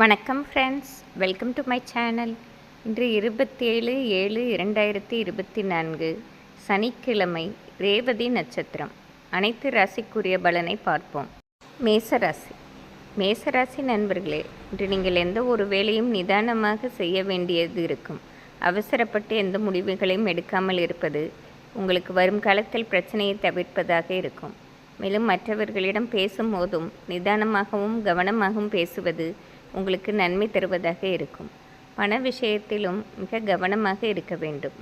வணக்கம் friends, welcome to my channel. இன்று 27/7/2024 சனிக்கிழமை, ரேவதி நட்சத்திரம். அனைத்து ராசிக்குரிய பலனை பார்ப்போம். மேசராசி. மேசராசி நண்பர்களே, இன்று நீங்கள் எந்த ஒரு வேலையும் நிதானமாக செய்ய வேண்டியது இருக்கும். அவசரப்பட்டு எந்த முடிவுகளையும் எடுக்காமல் இருப்பது உங்களுக்கு வரும் காலத்தில் பிரச்சனையை தவிர்ப்பதாக இருக்கும். மேலும் மற்றவர்களிடம் பேசும்போதும் நிதானமாகவும் கவனமாகவும் பேசுவது உங்களுக்கு நன்மை தருவதாக இருக்கும். பண விஷயத்திலும் மிக கவனமாக இருக்க வேண்டும்.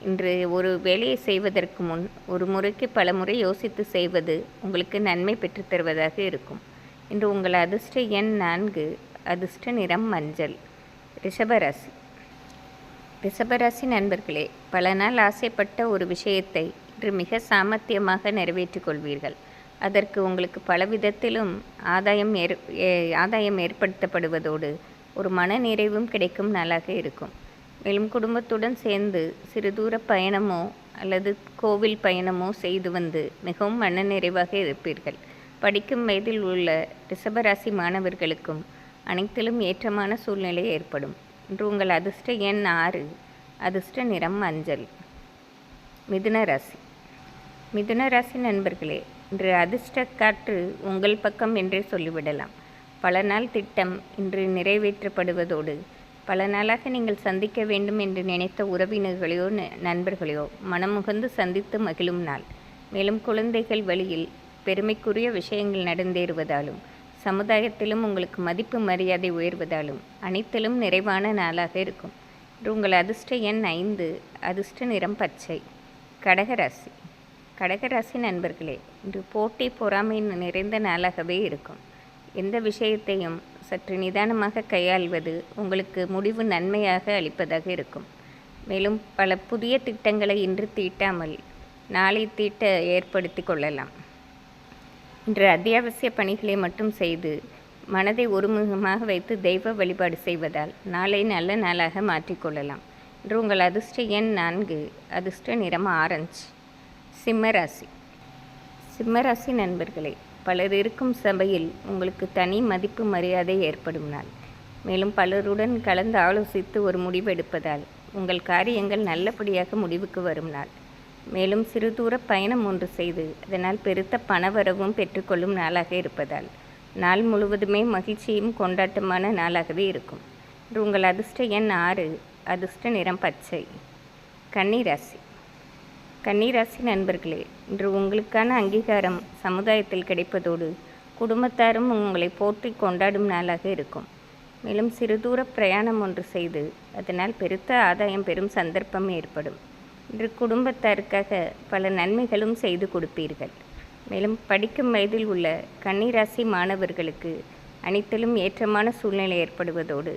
இன்று ஒரு வேலையை செய்வதற்கு முன் ஒரு முறைக்கு பல முறை யோசித்து செய்வது உங்களுக்கு நன்மை பெற்று தருவதாக இருக்கும். இன்று உங்கள் அதிர்ஷ்ட எண் 4, அதிர்ஷ்ட நிறம் மஞ்சள். ரிஷபராசி. ரிஷபராசி நண்பர்களே, பல நாள் ஆசைப்பட்ட ஒரு விஷயத்தை இன்று மிக சாமர்த்தியமாக நிறைவேற்றிக் கொள்வீர்கள். அதற்கு உங்களுக்கு பல விதத்திலும் ஆதாயம் ஏற்படுத்தப்படுவதோடு ஒரு மன நிறைவும் கிடைக்கும் நாளாக இருக்கும். மேலும் குடும்பத்துடன் சேர்ந்து சிறு தூர பயணமோ அல்லது கோவில் பயணமோ செய்து வந்து மிகவும் மன நிறைவாக இருப்பீர்கள். படிக்கும் வயதில் உள்ள ரிஷபராசி மாணவர்களுக்கும் அனைத்திலும் ஏற்றமான சூழ்நிலை ஏற்படும். இன்று உங்கள் அதிர்ஷ்ட எண் 6, அதிர்ஷ்ட நிறம் மஞ்சள். மிதுன ராசி. மிதுன ராசி நண்பர்களே, இன்று அதிர்ஷ்ட காற்று உங்கள் பக்கம் என்றே சொல்லிவிடலாம். பல நாள் திட்டம் இன்று நிறைவேற்றப்படுவதோடு பல நாளாக நீங்கள் சந்திக்க வேண்டும் என்று நினைத்த உறவினர்களையோ நண்பர்களையோ மனமுகந்து சந்தித்து மகிழும் நாள். மேலும் குழந்தைகள் வழியில் பெருமைக்குரிய விஷயங்கள் நடந்தேறுவதாலும் சமுதாயத்திலும் உங்களுக்கு மதிப்பு மரியாதை உயர்வதாலும் அனைத்திலும் நிறைவான நாளாக இருக்கும். இன்று உங்கள் அதிர்ஷ்ட எண் 5, அதிர்ஷ்ட நிறம் பச்சை. கடகராசி. கடகராசி நண்பர்களே, இன்று போட்டி பொறாமை நிறைந்த நாளாகவே இருக்கும். எந்த விஷயத்தையும் சற்று நிதானமாக கையாள்வது உங்களுக்கு முடிவு நன்மையாக அளிப்பதாக இருக்கும். மேலும் பல புதிய திட்டங்களை இன்று தீட்டாமல் நாளை தீட்ட ஏற்படுத்தி கொள்ளலாம். இன்று அத்தியாவசிய பணிகளை மட்டும் செய்து மனதை ஒருமுகமாக வைத்து தெய்வ வழிபாடு செய்வதால் நாளை நல்ல நாளாக மாற்றிக்கொள்ளலாம். இன்று உங்கள் அதிர்ஷ்ட எண் 4, அதிர்ஷ்ட நிறம் ஆரஞ்சு. சிம்மராசி. சிம்மராசி நண்பர்களே, பலர் இருக்கும் சபையில் உங்களுக்கு தனி மதிப்பு மரியாதை ஏற்படும் நாள். மேலும் பலருடன் கலந்து ஆலோசித்து ஒரு முடிவெடுப்பதால் உங்கள் காரியங்கள் நல்லபடியாக முடிவுக்கு வரும் நாள். மேலும் சிறு தூர பயணம் ஒன்று செய்து அதனால் பெருத்த பணவரவும் பெற்றுக்கொள்ளும் நாளாக இருப்பதால் நாள் முழுவதுமே மகிழ்ச்சியும் கொண்டாட்டமான நாளாகவே இருக்கும். இன்று உங்கள் அதிர்ஷ்ட எண் 6, அதிர்ஷ்ட நிறம் பச்சை. கன்னிராசி. கன்னிராசி நண்பர்களே, இன்று உங்களுக்கான அங்கீகாரம் சமுதாயத்தில் கிடைப்பதோடு குடும்பத்தாரும் உங்களை போற்றி கொண்டாடும் நாளாக இருக்கும். மேலும் சிறு தூர பிரயாணம் ஒன்று செய்து அதனால் பெருத்த ஆதாயம் பெறும் சந்தர்ப்பம் ஏற்படும். இன்று குடும்பத்தாருக்காக பல நன்மைகளும் செய்து கொடுப்பீர்கள். மேலும் படிக்கும் வயதில் உள்ள கன்னிராசி மாணவர்களுக்கு அனைத்திலும் ஏற்றமான சூழ்நிலை ஏற்படுவதோடு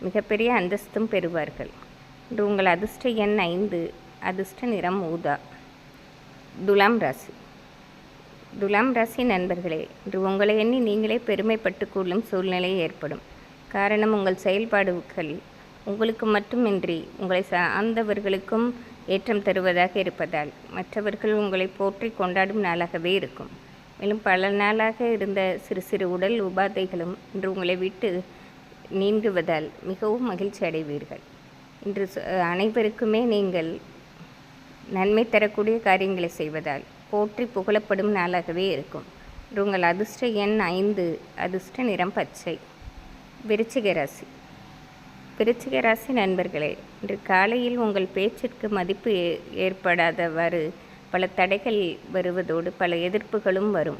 மிகப்பெரிய அந்தஸ்தும் பெறுவார்கள். இன்று உங்கள் அதிர்ஷ்ட எண் 5, அதிர்ஷ்ட நிறம் ஊதா. துலாம் ராசி. துலாம் ராசி நண்பர்களே, இன்று உங்களை எண்ணி நீங்களே பெருமைப்பட்டு கொள்ளும் சூழ்நிலை ஏற்படும். காரணம், உங்கள் செயல்பாடுகள் உங்களுக்கு மட்டுமின்றி உங்களை சார்ந்தவர்களுக்கும் ஏற்றம் தருவதாக இருப்பதால் மற்றவர்கள் உங்களை போற்றி கொண்டாடும் நாளாகவே இருக்கும். மேலும் பல நாளாக இருந்த சிறு சிறு உடல் உபாதைகளும் இன்று உங்களை விட்டு நீங்குவதால் மிகவும் மகிழ்ச்சி அடைவீர்கள். இன்று அனைவருக்குமே நீங்கள் நன்மை தரக்கூடிய காரியங்களை செய்வதால் போற்றி புகழப்படும் நாளாகவே இருக்கும். உங்கள் அதிர்ஷ்ட எண் 5, அதிர்ஷ்ட நிறம் பச்சை. விருச்சிக ராசி. விருச்சிக ராசி நண்பர்களே, இன்று காலையில் உங்கள் பேச்சிற்கு மதிப்பு ஏற்படாதவாறு பல தடைகள் வருவதோடு பல எதிர்ப்புகளும் வரும்.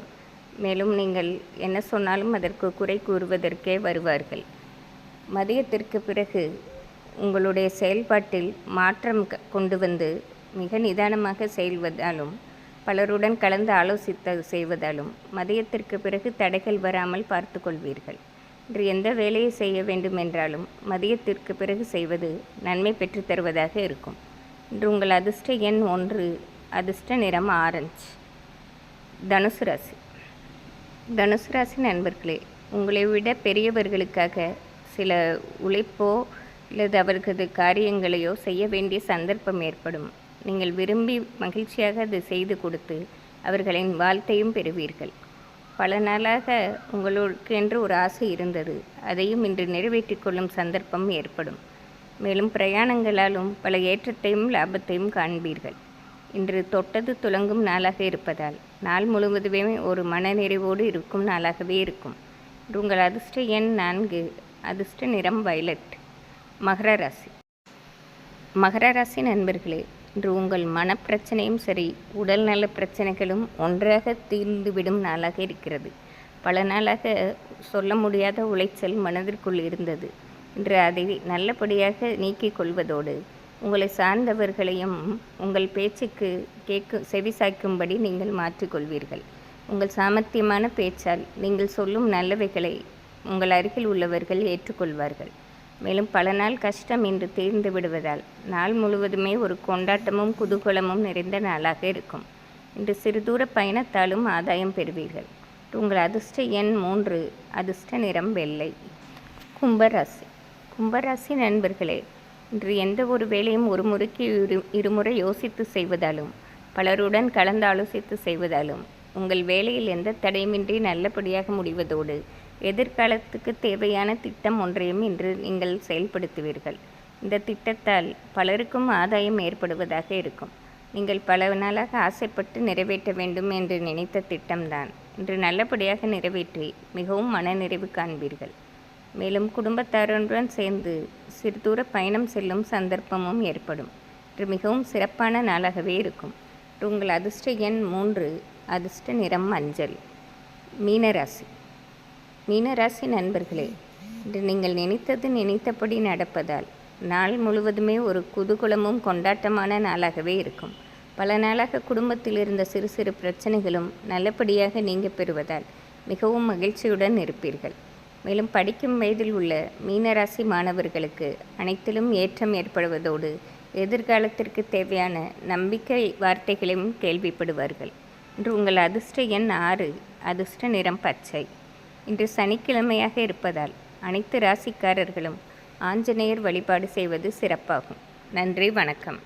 மேலும் நீங்கள் என்ன சொன்னாலும் அதற்கு குறை கூறுவதற்கே வருவார்கள். மதியத்திற்கு பிறகு உங்களுடைய செயல்பாட்டில் மாற்றம் கொண்டு வந்து மிக நிதானமாக செயல்வதாலும் பலருடன் கலந்து ஆலோசித்து செய்வதாலும் மதியத்திற்கு பிறகு தடைகள் வராமல் பார்த்து கொள்வீர்கள். இன்று எந்த வேலையை செய்ய வேண்டும் என்றாலும் மதியத்திற்கு பிறகு செய்வது நன்மை பெற்று தருவதாக இருக்கும். இன்று உங்கள் அதிர்ஷ்ட எண் 1, அதிர்ஷ்ட நிறம் ஆரஞ்சு. தனுசு ராசி. தனுசு ராசி நண்பர்களே, உங்களை விட பெரியவர்களுக்காக சில உழைப்போ அல்லது அவர்களது காரியங்களையோ செய்ய வேண்டிய சந்தர்ப்பம் ஏற்படும். நீங்கள் விரும்பி மகிழ்ச்சியாக அதை செய்து கொடுத்து அவர்களின் வாழ்த்தையும் பெறுவீர்கள். பல நாளாக உங்களுக்கு என்று ஒரு ஆசை இருந்தது. அதையும் இன்று நிறைவேற்றிக் கொள்ளும் சந்தர்ப்பம் ஏற்படும். மேலும் பிரயாணங்களாலும் பல ஏற்றத்தையும் லாபத்தையும் காண்பீர்கள். இன்று தொட்டது துலங்கும் நாளாக இருப்பதால் நாள் முழுவதுமே ஒரு மனநிறைவோடு இருக்கும் நாளாகவே இருக்கும். இன்று உங்கள் அதிர்ஷ்ட எண் 4, அதிர்ஷ்ட நிறம் வயலட். மகர ராசி. மகர ராசி நண்பர்களே, இன்று உங்கள் மனப்பிரச்சனையும் சரி, உடல் நல பிரச்சனைகளும் ஒன்றாக தீர்ந்துவிடும் நாளாக இருக்கிறது. பல நாளாக சொல்ல முடியாத உளைச்சல் மனதிற்குள் இருந்தது. இன்று அதை நல்லபடியாக நீக்கிக் கொள்வதோடு உங்களை சார்ந்தவர்களையும் உங்கள் பேச்சுக்கு செவிசாய்க்கும்படி நீங்கள் மாற்றிக்கொள்வீர்கள். உங்கள் சாமர்த்தியமான பேச்சால் நீங்கள் சொல்லும் நல்லவைகளை உங்கள் அருகில் உள்ளவர்கள் ஏற்றுக்கொள்வார்கள். மேலும் பல நாள் கஷ்டம் இன்று தீர்ந்து விடுவதால் நாள் முழுவதுமே ஒரு கொண்டாட்டமும் குதூகலமும் நிறைந்த நாளாக இருக்கும். இன்று சிறு தூர பயணத்தாலும் ஆதாயம் பெறுவீர்கள். உங்கள் அதிர்ஷ்ட எண் 3, அதிர்ஷ்ட நிறம் வெள்ளை. கும்பராசி. கும்பராசி நண்பர்களே, இன்று எந்த ஒரு வேலையும் ஒரு முறைக்கு இருமுறை யோசித்து செய்வதாலும் பலருடன் கலந்தாலோசித்து செய்வதாலும் உங்கள் வேலையில் எந்த தடையுமின்றி நல்லபடியாக முடிவதோடு எதிர்காலத்துக்கு தேவையான திட்டம் ஒன்றையும் இன்று நீங்கள் செயல்படுத்துவீர்கள். இந்த திட்டத்தால் பலருக்கும் ஆதாயம் ஏற்படுவதாக இருக்கும். நீங்கள் பல நாளாக ஆசைப்பட்டு நிறைவேற்ற வேண்டும் என்று நினைத்த திட்டம்தான் இன்று நல்லபடியாக நிறைவேற்றி மிகவும் மனநிறைவு காண்பீர்கள். மேலும் குடும்பத்தாருடன் சேர்ந்து சிறு தூர பயணம் செல்லும் சந்தர்ப்பமும் ஏற்படும். இன்று மிகவும் சிறப்பான நாளாகவே இருக்கும். உங்கள் அதிர்ஷ்ட எண் 3, அதிர்ஷ்ட நிறம் மஞ்சள். மீனராசி. மீனராசி நண்பர்களே, இன்று நீங்கள் நினைத்தபடி நடப்பதால் நாள் முழுவதுமே ஒரு குதூகலமும் கொண்டாட்டமான நாளாகவே இருக்கும். பல நாளாக குடும்பத்தில் இருந்த சிறு சிறு பிரச்சனைகளும் நல்லபடியாக நீங்க பெறுவதால் மிகவும் மகிழ்ச்சியுடன் இருப்பீர்கள். மேலும் படிக்கும் வயதில் உள்ள மீனராசி மாணவர்களுக்கு அனைத்திலும் ஏற்றம் ஏற்படுவதோடு எதிர்காலத்திற்கு தேவையான நம்பிக்கை வார்த்தைகளையும் கேள்விப்படுவார்கள். இன்று உங்கள் அதிர்ஷ்ட எண் 6, அதிர்ஷ்ட நிறம் பச்சை. இன்று சனிக்கிழமையாக இருப்பதால் அனைத்து ராசிக்காரர்களும் ஆஞ்சநேயர் வழிபாடு செய்வது சிறப்பாகும். நன்றி, வணக்கம்.